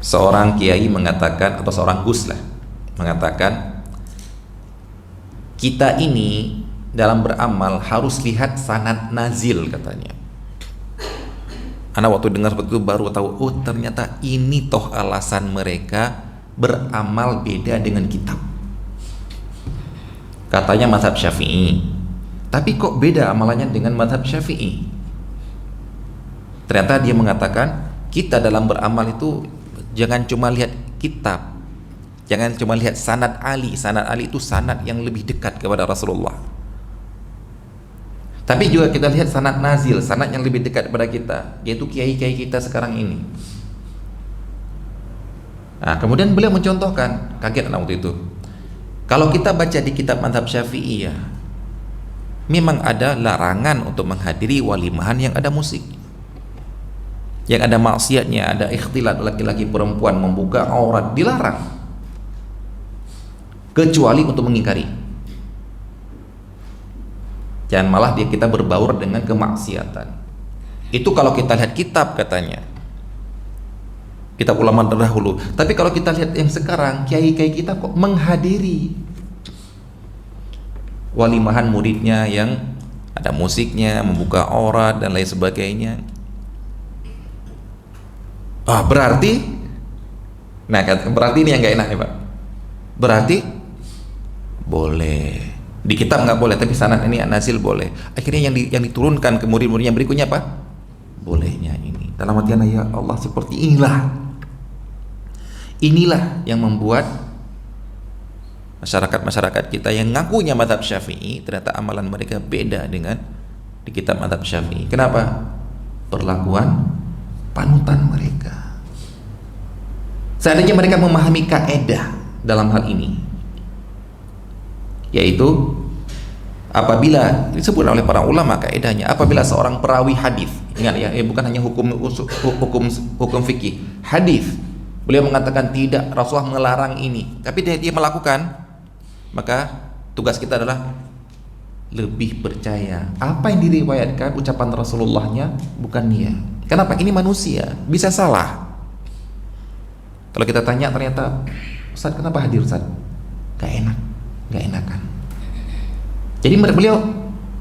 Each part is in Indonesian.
seorang kiai mengatakan, atau seorang gus lah mengatakan, kita ini dalam beramal harus lihat sanad nazil katanya. Anak waktu dengar seperti itu baru tahu, oh ternyata ini toh alasan mereka beramal beda dengan kitab. Katanya mazhab Syafi'i, tapi kok beda amalannya dengan mazhab Syafi'i? Ternyata dia mengatakan, kita dalam beramal itu jangan cuma lihat kitab, jangan cuma lihat sanad Ali. Sanad Ali itu sanad yang lebih dekat kepada Rasulullah. Tapi juga kita lihat sanad nazil, sanad yang lebih dekat kepada kita, yaitu kiai-kiai kita sekarang ini. Nah, kemudian beliau mencontohkan, kaget anak waktu itu. Kalau kita baca di kitab mazhab Syafi'i ya, memang ada larangan untuk menghadiri walimahan yang ada musik, yang ada maksiatnya, ada ikhtilat laki-laki perempuan, membuka aurat, dilarang, kecuali untuk mengingkari. Jangan malah kita berbaur dengan kemaksiatan. Itu kalau kita lihat kitab katanya, kitab ulama terdahulu. Tapi kalau kita lihat yang sekarang, kiai-kiai kita kok menghadiri walimahan muridnya yang ada musiknya, membuka aurat dan lain sebagainya. Berarti, nah berarti ini yang gak enak nih Pak. Berarti boleh, di kitab nggak boleh, tapi sanad ini nazil boleh. Akhirnya yang diturunkan ke murid-murid yang berikutnya apa? Bolehnya ini. Dalam artian ya Allah, seperti inilah yang membuat masyarakat kita yang ngakunya mazhab Syafi'i, ternyata amalan mereka beda dengan di kitab mazhab Syafi'i. Kenapa? Perlakuan panutan mereka. Seandainya mereka memahami kaedah dalam hal ini, yaitu apabila disebut oleh para ulama kaedahnya, apabila seorang perawi hadis, ingat ya, bukan hanya hukum fikih, hadis, beliau mengatakan tidak, Rasulullah melarang ini, tapi dia melakukan, maka tugas kita adalah lebih percaya apa yang diriwayatkan ucapan Rasulullahnya, bukan dia. Kenapa? Ini manusia, bisa salah. Kalau kita tanya ternyata, Ustaz kenapa hadir Ustaz? Gak enakan. Jadi beliau,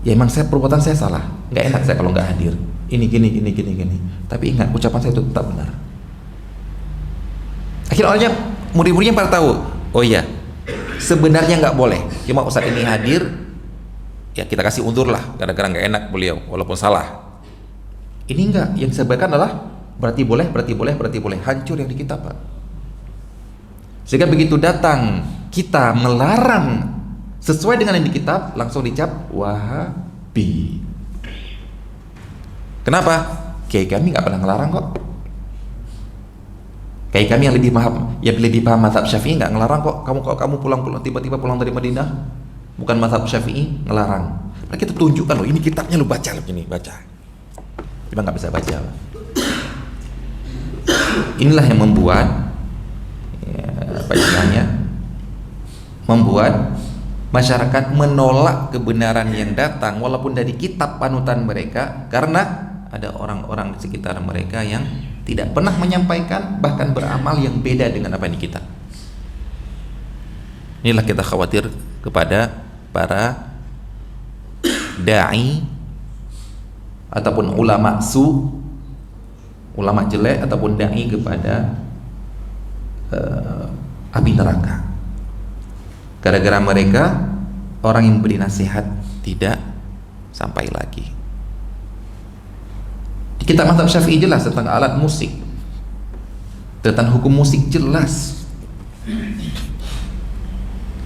ya emang perbuatan saya salah, gak enak saya kalau gak hadir. Ini gini. Tapi ingat, ucapan saya itu tetap benar. Akhirnya murid-muridnya pada tahu, oh iya, sebenarnya nggak boleh, cuma Ustadz ini hadir, ya kita kasih undur lah, gara-gara nggak enak beliau, walaupun salah. Ini enggak, yang disampaikan adalah berarti boleh, hancur yang di kitab Pak. Sehingga begitu datang kita melarang sesuai dengan yang di kitab, langsung dicap Wahabi. Kenapa? Kiai kami nggak pernah ngelarang kok. Kiai kami yang lebih paham mazhab Syafi'i nggak ngelarang kok. Kamu pulang tiba-tiba pulang dari Madinah, bukan mazhab Syafi'i, ngelarang. Nah, kita tunjukkan loh, ini kitabnya lo baca, begini baca. Cuma nggak bisa baca. Inilah yang membuat, membuat masyarakat menolak kebenaran yang datang walaupun dari kitab panutan mereka, karena ada orang-orang di sekitar mereka yang tidak pernah menyampaikan, bahkan beramal yang beda dengan apa yang di kitab. Inilah kita khawatir kepada para da'i ataupun ulama ulama jelek ataupun da'i kepada api neraka. Gara-gara mereka, orang yang beri nasihat tidak sampai lagi. Di kitab mazhab Syafi'i jelas tentang alat musik, tentang hukum musik jelas.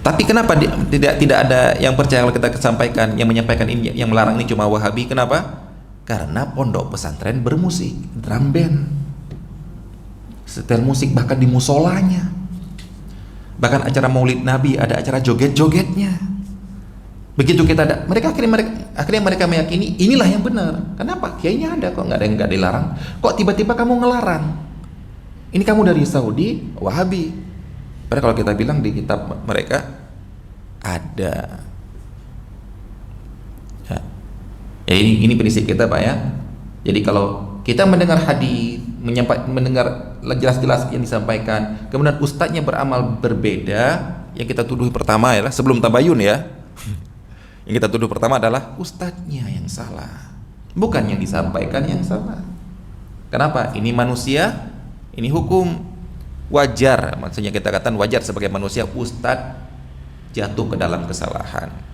Tapi kenapa tidak ada yang percaya kalau kita sampaikan, yang menyampaikan ini, yang melarang ini cuma Wahabi? Kenapa? Karena pondok pesantren bermusik, drum band, setel musik, bahkan di musolanya. Bahkan acara Maulid Nabi ada acara joget-jogetnya. Begitu kita ada, akhirnya mereka meyakini inilah yang benar. Kenapa? Kayaknya ada kok, nggak dilarang. Kok tiba-tiba kamu ngelarang? Ini kamu dari Saudi, Wahabi. Padahal kalau kita bilang di kitab mereka ada. Ya ini prinsip kita Pak ya. Jadi kalau kita mendengar hadis, mendengar jelas-jelas yang disampaikan, kemudian ustadznya beramal berbeda, yang kita tuduh pertama adalah, sebelum tabayun ya, yang kita tuduh pertama adalah ustadznya yang salah, bukan yang disampaikan yang salah. Kenapa? Ini manusia, ini hukum wajar, maksudnya kita katakan wajar sebagai manusia ustadz jatuh ke dalam kesalahan.